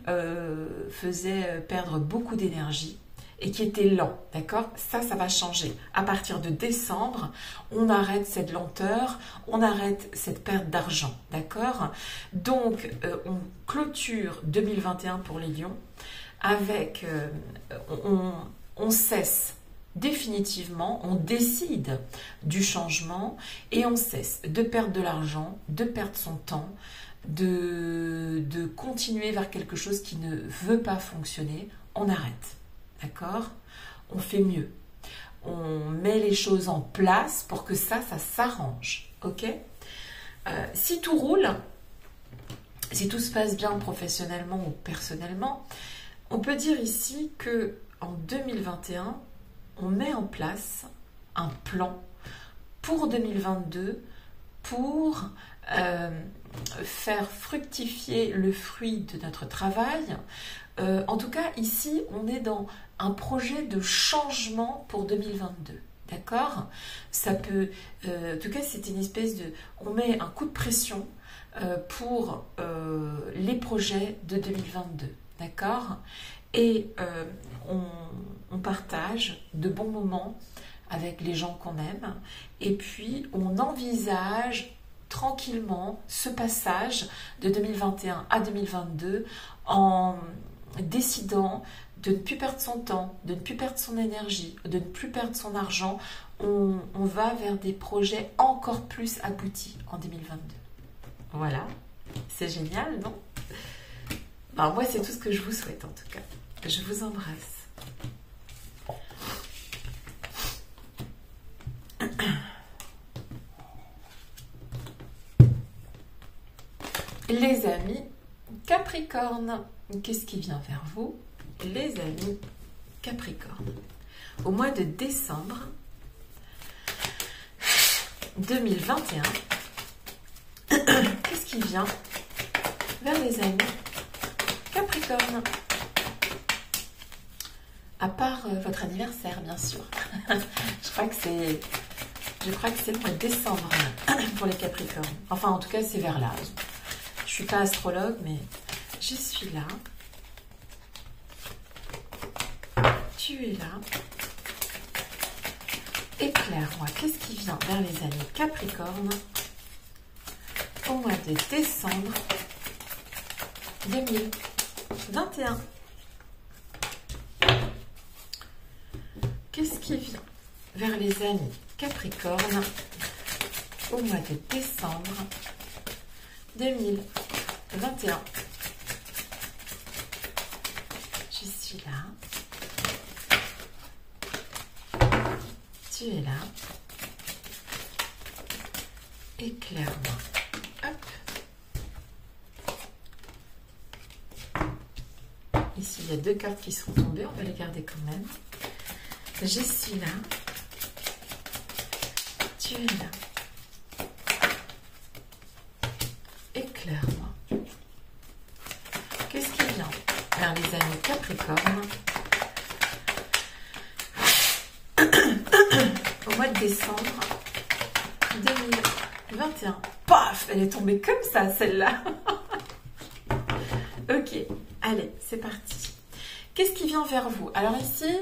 A: faisait perdre beaucoup d'énergie et qui était lent, d'accord? Ça va changer. À partir de décembre, on arrête cette lenteur, on arrête cette perte d'argent, d'accord? Donc, on clôture 2021 pour les lions avec, on cesse définitivement, on décide du changement et on cesse de perdre de l'argent, de perdre son temps, de continuer vers quelque chose qui ne veut pas fonctionner. On arrête, d'accord? On fait mieux. On met les choses en place pour que ça s'arrange, ok? Si tout roule, si tout se passe bien professionnellement ou personnellement, on peut dire ici que en 2021, on met en place un plan pour 2022 pour faire fructifier le fruit de notre travail. En tout cas, ici, on est dans un projet de changement pour 2022. D'accord? Ça peut, en tout cas, c'est une espèce de... On met un coup de pression pour les projets de 2022. D'accord? Et on partage de bons moments avec les gens qu'on aime. Et puis, on envisage tranquillement ce passage de 2021 à 2022 en décidant de ne plus perdre son temps, de ne plus perdre son énergie, de ne plus perdre son argent. On va vers des projets encore plus aboutis en 2022. Voilà, c'est génial, non? Ben, moi, c'est tout ce que je vous souhaite en tout cas. Je vous embrasse. Les amis Capricorne, qu'est-ce qui vient vers vous? Les amis Capricorne, au mois de décembre 2021, qu'est-ce qui vient vers les amis Capricorne? À part votre anniversaire, bien sûr. Je crois que c'est le mois de décembre pour les Capricornes. Enfin, en tout cas, c'est vers là. Je suis pas astrologue, mais je suis là. Tu es là. Éclaire-moi, qu'est-ce qui vient vers les amis Capricorne au mois de décembre 2021? Qu'est-ce qui vient vers les amis Capricorne au mois de décembre 2021? Je suis là. Tu es là. Éclaire-moi. Hop. Ici, il y a deux cartes qui sont tombées. On va les garder quand même. Je suis là. Tu es là. Éclaire-moi. Qu'est-ce qui vient vers les amis Capricorne au mois de décembre 2021? Paf, elle est tombée comme ça, celle-là. Ok, allez, c'est parti. Qu'est-ce qui vient vers vous? Alors ici,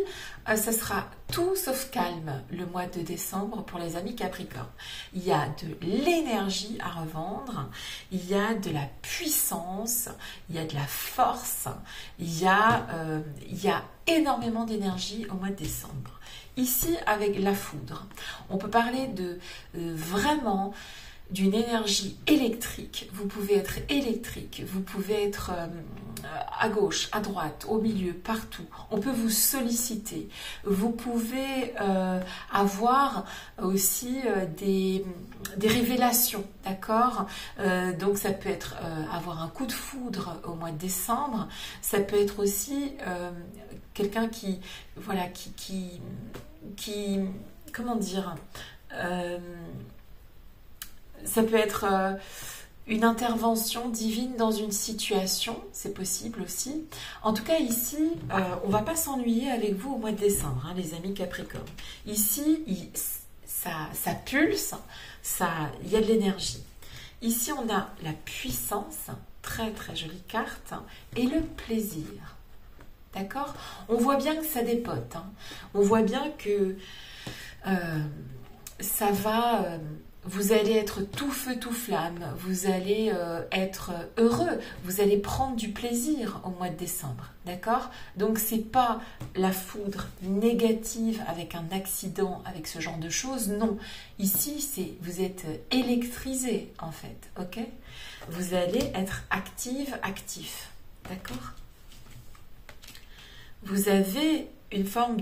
A: ce sera tout sauf calme le mois de décembre pour les amis Capricorne. Il y a de l'énergie à revendre, il y a de la puissance, il y a de la force, il y a énormément d'énergie au mois de décembre. Ici, avec la foudre, on peut parler de vraiment d'une énergie électrique. Vous pouvez être électrique, vous pouvez être à gauche, à droite, au milieu, partout. On peut vous solliciter. Vous pouvez avoir aussi des révélations, d'accord? Donc ça peut être avoir un coup de foudre au mois de décembre. Ça peut être aussi quelqu'un qui, voilà, qui comment dire, ça peut être une intervention divine dans une situation, c'est possible aussi. En tout cas, ici, on ne va pas s'ennuyer avec vous au mois de décembre, hein, les amis Capricorne. Ici, ça pulse, il y a de l'énergie. Ici, on a la puissance, très très jolie carte, et le plaisir. D'accord? On voit bien que ça dépote. Hein. On voit bien que ça va vous allez être tout feu, tout flamme, vous allez être heureux, vous allez prendre du plaisir au mois de décembre, d'accord? Donc c'est pas la foudre négative avec un accident, avec ce genre de choses, non. Ici, vous êtes électrisé en fait, ok? Vous allez être active, actif, d'accord? Vous avez une forme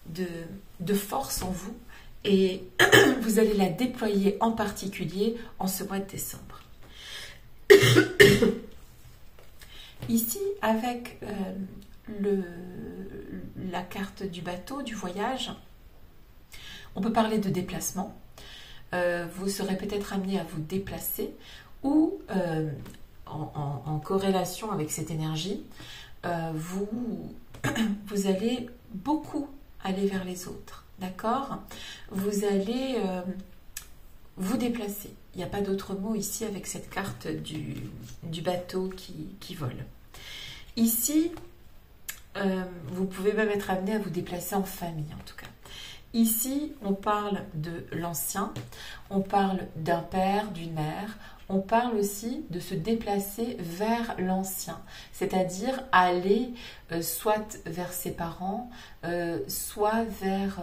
A: de force en vous, et vous allez la déployer en particulier en ce mois de décembre. Ici, avec la carte du bateau, du voyage, on peut parler de déplacement. Vous serez peut-être amené à vous déplacer ou en corrélation avec cette énergie, vous allez beaucoup aller vers les autres. D'accord? Vous allez vous déplacer. Il n'y a pas d'autre mot ici avec cette carte du bateau qui vole. Ici, vous pouvez même être amené à vous déplacer en famille en tout cas. Ici, on parle de l'ancien, on parle d'un père, d'une mère, on parle aussi de se déplacer vers l'ancien, c'est-à-dire aller soit vers ses parents, soit vers...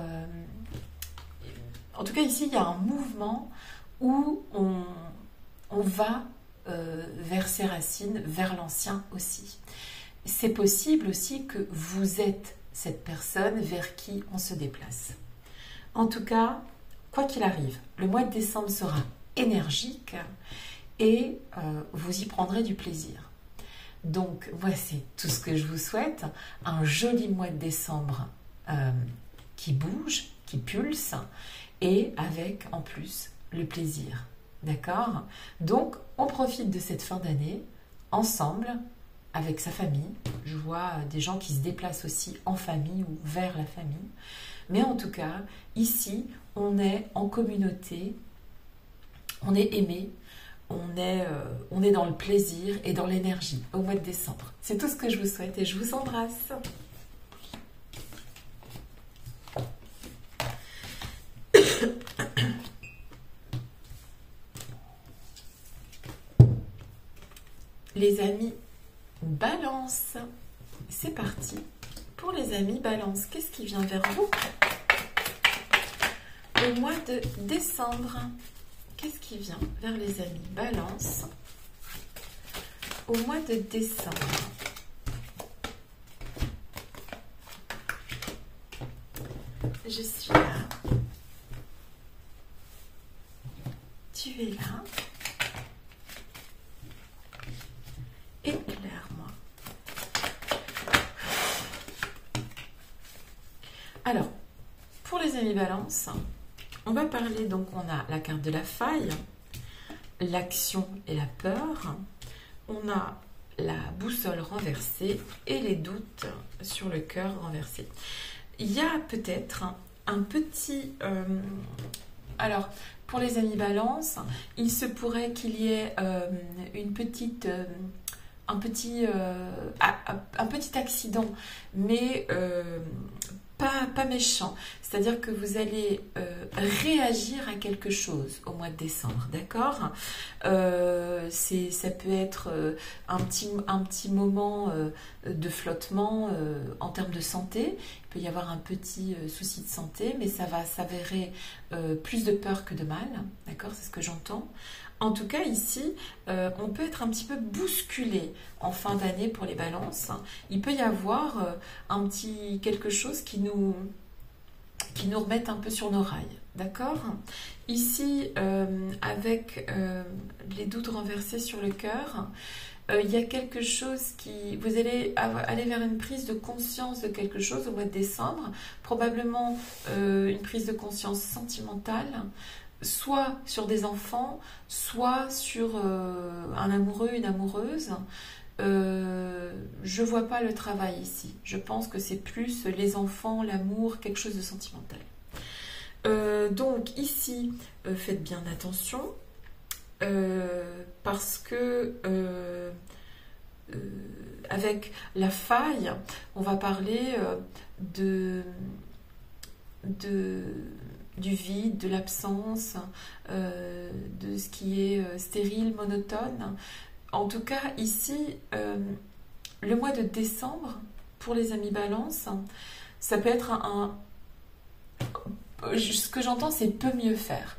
A: En tout cas, ici, il y a un mouvement où on va vers ses racines, vers l'ancien aussi. C'est possible aussi que vous êtes cette personne vers qui on se déplace. En tout cas, quoi qu'il arrive, le mois de décembre sera énergique et vous y prendrez du plaisir. Donc, voici tout ce que je vous souhaite. Un joli mois de décembre qui bouge, qui pulse et avec en plus le plaisir. D'accord? Donc, on profite de cette fin d'année ensemble avec sa famille. Je vois des gens qui se déplacent aussi en famille ou vers la famille. Mais en tout cas, ici, on est en communauté, on est aimé, on est dans le plaisir et dans l'énergie au mois de décembre. C'est tout ce que je vous souhaite et je vous embrasse. Les amis Balance, c'est parti. Pour les amis Balance, qu'est-ce qui vient vers vous au mois de décembre? Qu'est-ce qui vient vers les amis Balance au mois de décembre? Je suis là. Tu es là. Éclaire-moi. Alors, pour les amis Balance, on va parler, donc on a la carte de la faille, l'action et la peur, on a la boussole renversée et les doutes sur le cœur renversé. Il y a peut-être un petit... alors, pour les amis Balance, il se pourrait qu'il y ait une petite... un petit accident, mais pas méchant. C'est-à-dire que vous allez réagir à quelque chose au mois de décembre, d'accord? Ça peut être un petit moment de flottement en termes de santé. Il peut y avoir un petit souci de santé, mais ça va s'avérer plus de peur que de mal, d'accord? C'est ce que j'entends. En tout cas, ici, on peut être un petit peu bousculé en fin d'année pour les balances. Il peut y avoir un petit quelque chose qui nous remette un peu sur nos rails. D'accord? Ici, avec les doutes renversés sur le cœur, il y a quelque chose qui... Vous allez aller vers une prise de conscience de quelque chose au mois de décembre. Probablement une prise de conscience sentimentale, soit sur des enfants, soit sur un amoureux, une amoureuse. Je vois pas le travail ici. Je pense que c'est plus les enfants, l'amour, quelque chose de sentimental. Donc ici, faites bien attention parce que avec la faille, on va parler du vide, de l'absence, de ce qui est stérile, monotone. En tout cas, ici, le mois de décembre, pour les amis Balance, ça peut être ce que j'entends, c'est peut mieux faire.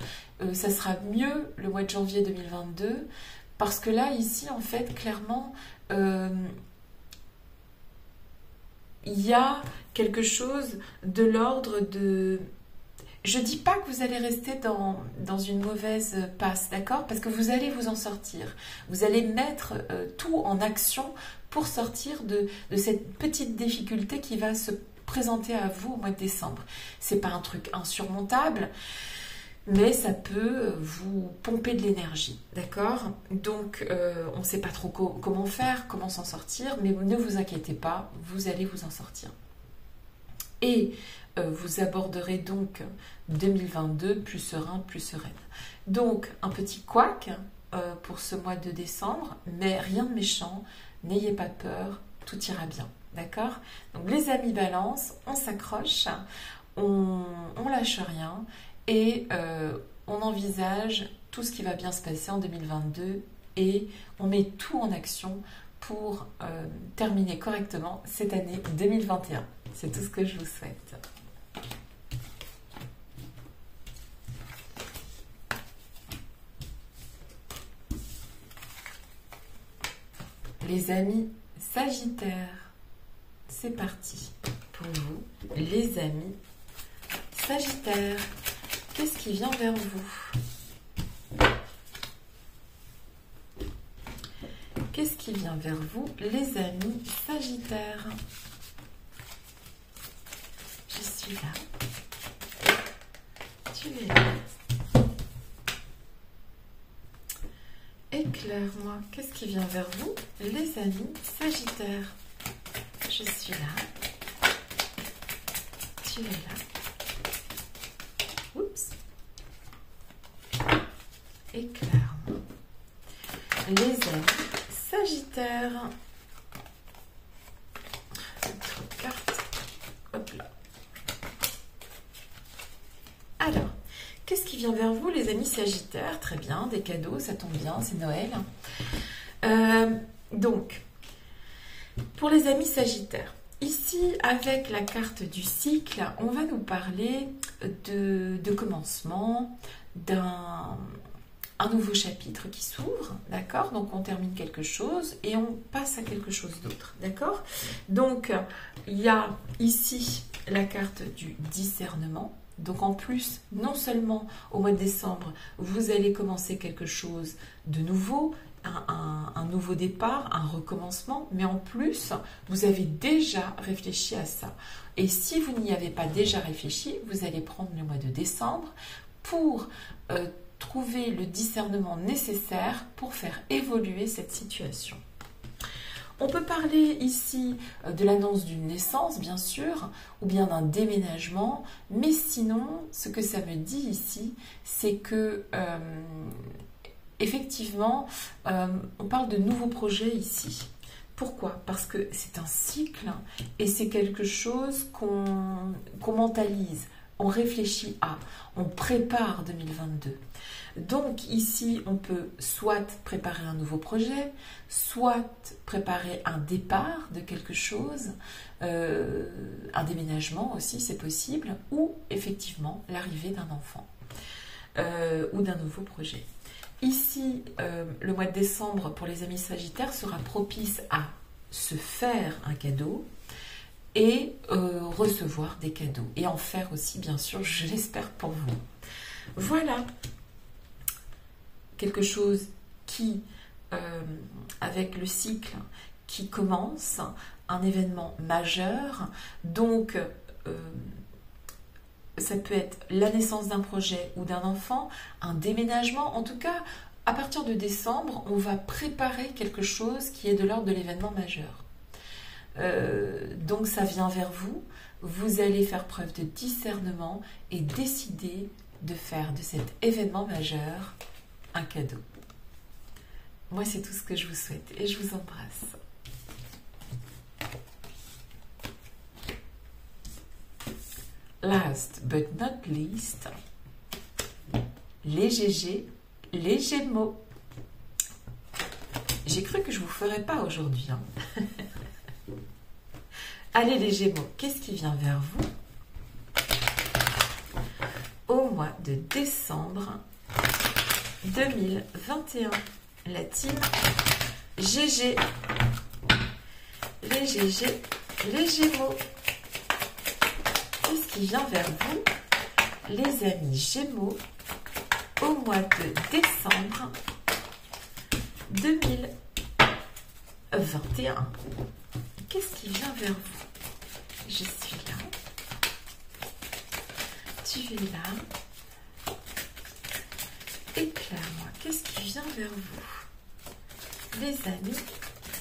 A: Ça sera mieux le mois de janvier 2022, parce que là, ici, en fait, clairement, il y a quelque chose de l'ordre de... Je ne dis pas que vous allez rester dans une mauvaise passe, d'accord? Parce que vous allez vous en sortir. Vous allez mettre tout en action pour sortir de cette petite difficulté qui va se présenter à vous au mois de décembre. Ce n'est pas un truc insurmontable, mais ça peut vous pomper de l'énergie, d'accord? Donc, on ne sait pas trop comment faire, comment s'en sortir, mais ne vous inquiétez pas, vous allez vous en sortir. Et vous aborderez donc 2022 plus serein, plus sereine. Donc, un petit couac pour ce mois de décembre, mais rien de méchant, n'ayez pas peur, tout ira bien, d'accord? Donc, les amis Balance, on s'accroche, on lâche rien, et on envisage tout ce qui va bien se passer en 2022 et on met tout en action pour terminer correctement cette année 2021. C'est tout ce que je vous souhaite. Les amis Sagittaires, c'est parti pour vous, les amis Sagittaires. Qu'est-ce qui vient vers vous? Qu'est-ce qui vient vers vous, les amis Sagittaires? Je suis là. Tu es là. Éclaire-moi. Qu'est-ce qui vient vers vous, les amis Sagittaires? Je suis là. Tu es là. Oups. Éclaire-moi. Les amis Sagittaires. Autre carte. Hop là. Alors, qu'est-ce qui vient vers vous, les amis Sagittaires? Très bien, des cadeaux, ça tombe bien, c'est Noël. Donc, pour les amis Sagittaires, ici, avec la carte du cycle, on va nous parler de commencement, d'un nouveau chapitre qui s'ouvre, d'accord? Donc, on termine quelque chose et on passe à quelque chose d'autre, d'accord? Donc, il y a ici la carte du discernement. Donc, en plus, non seulement au mois de décembre, vous allez commencer quelque chose de nouveau, un nouveau départ, un recommencement, mais en plus, vous avez déjà réfléchi à ça. Et si vous n'y avez pas déjà réfléchi, vous allez prendre le mois de décembre pour trouver le discernement nécessaire pour faire évoluer cette situation. On peut parler ici de l'annonce d'une naissance, bien sûr, ou bien d'un déménagement, mais sinon, ce que ça me dit ici, c'est que effectivement, on parle de nouveaux projets ici. Pourquoi? Parce que c'est un cycle et c'est quelque chose qu'on mentalise, on réfléchit à, on prépare 2022. Donc ici, on peut soit préparer un nouveau projet, soit préparer un départ de quelque chose, un déménagement aussi, c'est possible, ou effectivement l'arrivée d'un enfant ou d'un nouveau projet. Ici, le mois de décembre pour les amis Sagittaires sera propice à se faire un cadeau et recevoir des cadeaux. Et en faire aussi, bien sûr, je l'espère pour vous. Voilà. Quelque chose qui, avec le cycle qui commence, un événement majeur. Donc, ça peut être la naissance d'un projet ou d'un enfant, un déménagement. En tout cas, à partir de décembre, on va préparer quelque chose qui est de l'ordre de l'événement majeur. Donc, ça vient vers vous. Vous allez faire preuve de discernement et décider de faire de cet événement majeur un cadeau. Moi, c'est tout ce que je vous souhaite et je vous embrasse. Last but not least, les GG, les Gémeaux. J'ai cru que je ne vous ferais pas aujourd'hui. Hein. Allez les Gémeaux, qu'est-ce qui vient vers vous au mois de décembre 2021? La team GG. Les GG, les Gémeaux. Qu'est-ce qui vient vers vous, les amis Gémeaux, au mois de décembre 2021? Qu'est-ce qui vient vers vous? Je suis là. Tu es là. Éclaire-moi. Qu'est-ce qui vient vers vous, les amis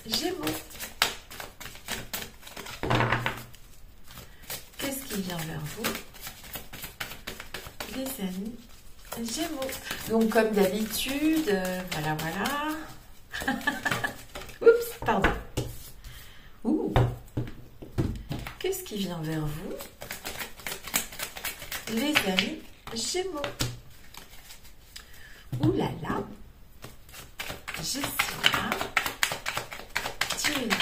A: Gémeaux? Qu'est-ce qui vient vers vous, les amis Gémeaux? Donc, comme d'habitude, voilà. Oups, pardon. Ouh. Qu'est-ce qui vient vers vous, les amis Gémeaux? Ouh là là. Je suis là. Tu es là.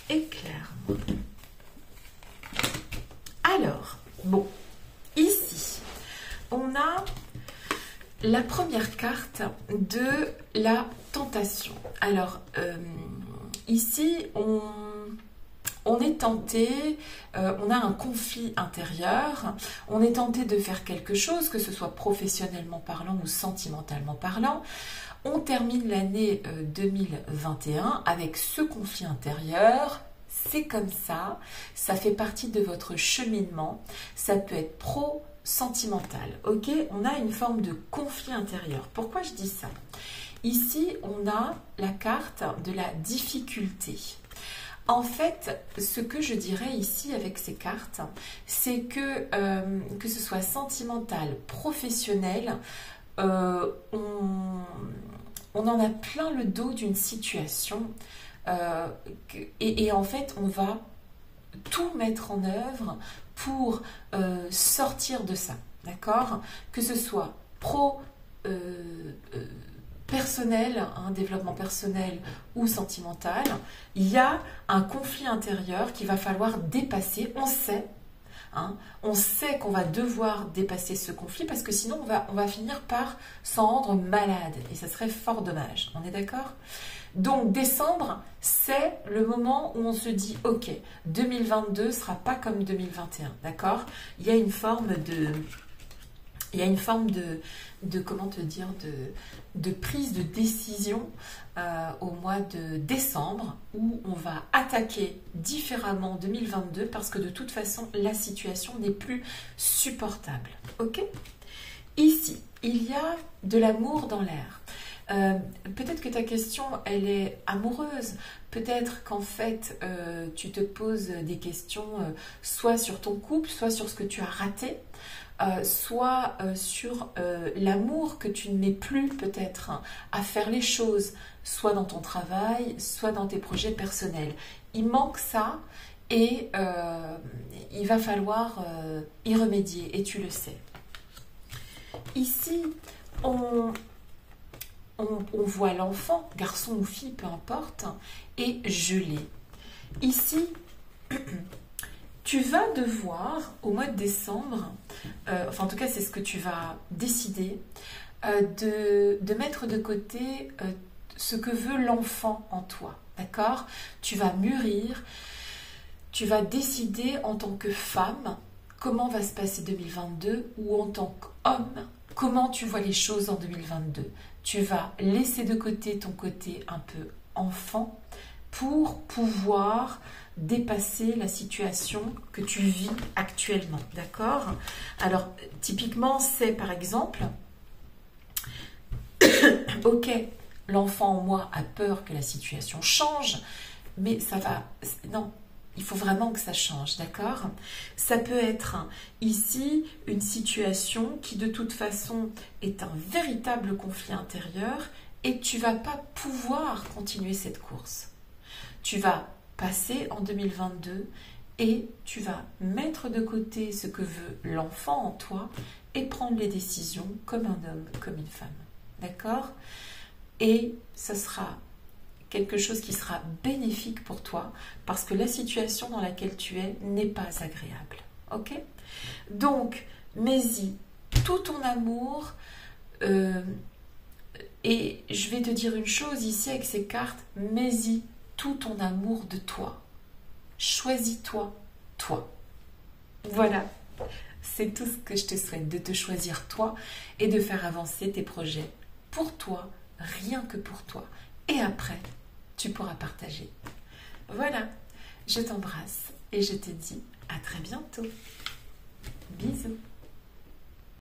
A: Éclaire-moi. Alors, bon, ici, on a la première carte de la tentation. Alors, ici, on est tenté, on a un conflit intérieur, on est tenté de faire quelque chose, que ce soit professionnellement parlant ou sentimentalement parlant. On termine l'année 2021 avec ce conflit intérieur. C'est comme ça fait partie de votre cheminement, ça peut être pro-sentimental, ok? On a une forme de conflit intérieur. Pourquoi je dis ça? Ici, on a la carte de la difficulté. En fait, ce que je dirais ici avec ces cartes, c'est que ce soit sentimental, professionnel, on en a plein le dos d'une situation et en fait, on va tout mettre en œuvre pour sortir de ça, d'accord? Que ce soit personnel, développement personnel ou sentimental, il y a un conflit intérieur qu'il va falloir dépasser. On sait qu'on va devoir dépasser ce conflit parce que sinon on va finir par s'en rendre malade et ça serait fort dommage. On est d'accord? Donc décembre, c'est le moment où on se dit ok, 2022 sera pas comme 2021, d'accord? Il y a une forme de comment te dire, de prise de décision au mois de décembre où on va attaquer différemment 2022 parce que de toute façon la situation n'est plus supportable. Ok? Ici, il y a de l'amour dans l'air. Peut-être que ta question elle est amoureuse, peut-être qu'en fait tu te poses des questions soit sur ton couple, soit sur ce que tu as raté, soit sur l'amour que tu ne mets plus peut-être à faire les choses, soit dans ton travail, soit dans tes projets personnels. Il manque ça et il va falloir y remédier et tu le sais. Ici, on voit l'enfant, garçon ou fille, peu importe, et gelé. Ici, tu vas devoir, au mois de décembre, enfin en tout cas c'est ce que tu vas décider, de mettre de côté ce que veut l'enfant en toi, d'accord? Tu vas mûrir, tu vas décider en tant que femme comment va se passer 2022 ou en tant qu'homme, comment tu vois les choses en 2022. Tu vas laisser de côté ton côté un peu enfant pour pouvoir dépasser la situation que tu vis actuellement, d'accord? Alors, typiquement, c'est par exemple, ok, l'enfant en moi a peur que la situation change, mais ça va, non, il faut vraiment que ça change, d'accord? Ça peut être ici une situation qui de toute façon est un véritable conflit intérieur et tu ne vas pas pouvoir continuer cette course. Tu vas passer en 2022 et tu vas mettre de côté ce que veut l'enfant en toi et prendre les décisions comme un homme, comme une femme. D'accord? Et ce sera quelque chose qui sera bénéfique pour toi parce que la situation dans laquelle tu es n'est pas agréable. Ok? Donc, mets-y tout ton amour et je vais te dire une chose ici avec ces cartes, mets-y tout ton amour de toi. Choisis-toi, toi. Voilà, c'est tout ce que je te souhaite, de te choisir toi et de faire avancer tes projets pour toi, rien que pour toi. Et après, tu pourras partager. Voilà, je t'embrasse et je te dis à très bientôt. Bisous.